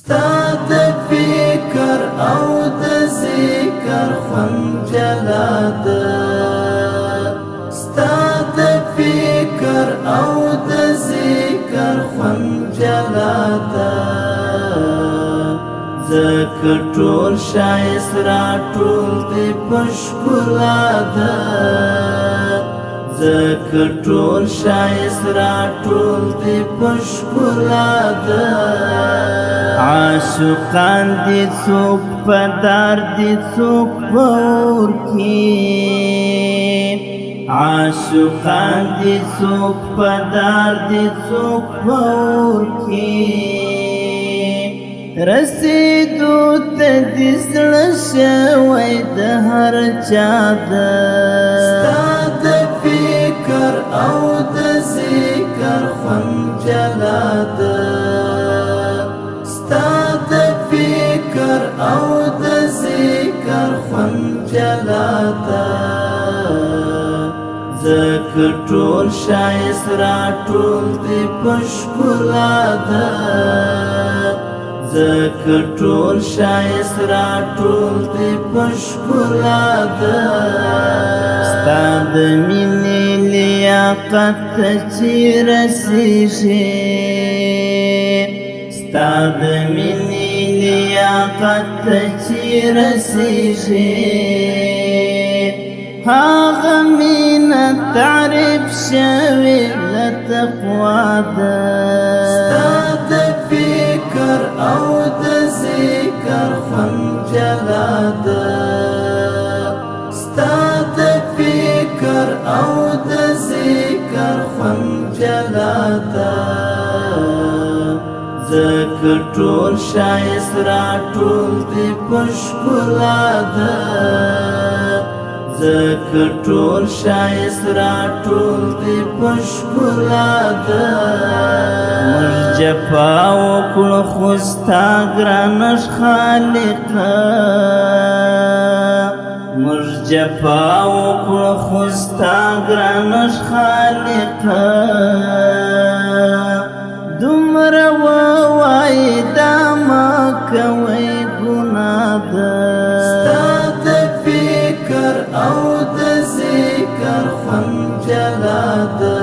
ستا د فکر او د ذکر خوند جلا ده ستا د فکر او د ذکر خوند جلا ده ذکر ټول شایست را ټول دی پشکلا ده ذکر ټول شایست را ټول دی پشکلا ده عاشقان دی څوک په دار دی څوک په اور کې عاشقان دی څوک په دار دی څوک په اور کې رسیدو ته دې زړه شوی د هر چا ده ستا د فکر او د ذکر خوند جلا ده ستا د فکر او د ذکر خوند جلا ده ذکر ټول شایست را ټول دی پشکلا ده ذکر ټول شایست را ټول دی پشکلا ده ستا د مینې لیاقت ته چې رسیږي ستا د مینې لیاقت ته چې رسیږي هغه مینه تعریف شوې له تقوا ده ستا د فکر او د ذکر خوند جلا ده ستا د فکر او د ذکر خوند جلا ده ذکر ټول شایست را ټول دی پشکلا ده ذکر ټول شایست را ټول دی پشکلا ده موږ جفا وکړو خو ستا ګرانش خالقه موږ جفا وکړو خو ستا ګرانش خالقه دومره ووایې دا ما کوئ ګناه ده ستا د فکر او د ذکر خوند جلا ده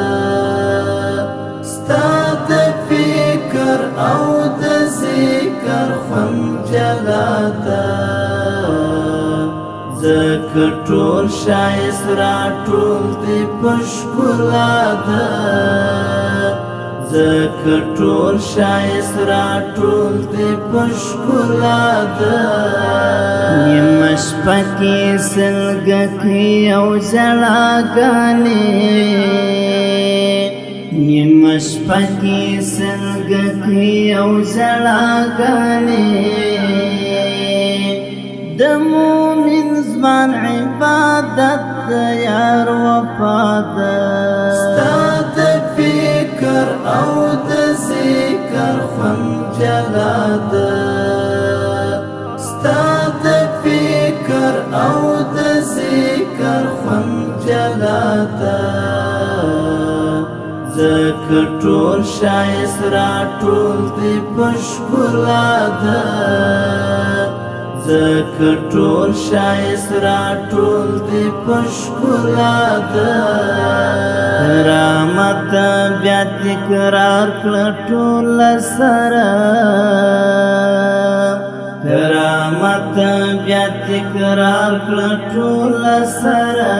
ستا د فکر او د ذکر خوند جلا ده ذکر ټول شایست را ټول دی پشکلا ده ذکر ټول شایست را ټول دی پشکلا ده نیمه شپه کې سلګکې او ژړاګانې نیمه شپه کې سلګکې او ژړاګانې د مومن زمان عبادت ده یار وفا ده ستا د فکر او د ذکر خوند جلا ده ستا د فکر او د ذکر خوند جلا ده ذکر ټول شایست را ټول دی پشکلا ده ذکر ټول شایست را ټول دی پشکلا ده کرامت بیا تکرار کړه ټول سره کرامت بیا تکرار کړه ټول سره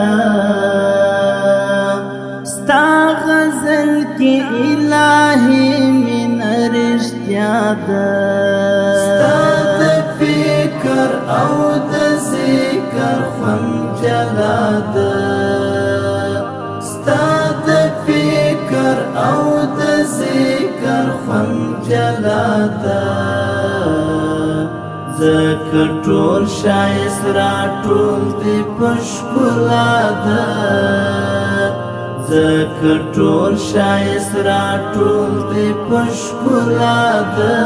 ستا غزل کې الهي مینه رښتیا ده ستا د فکر او د ذکر خوند جلا ده ستا د فکر او د ذکر خوند جلا ده ذکر ټول شایست را ټول دی پشکلا ده ذکر ټول شایست را ټول دی پشکلا ده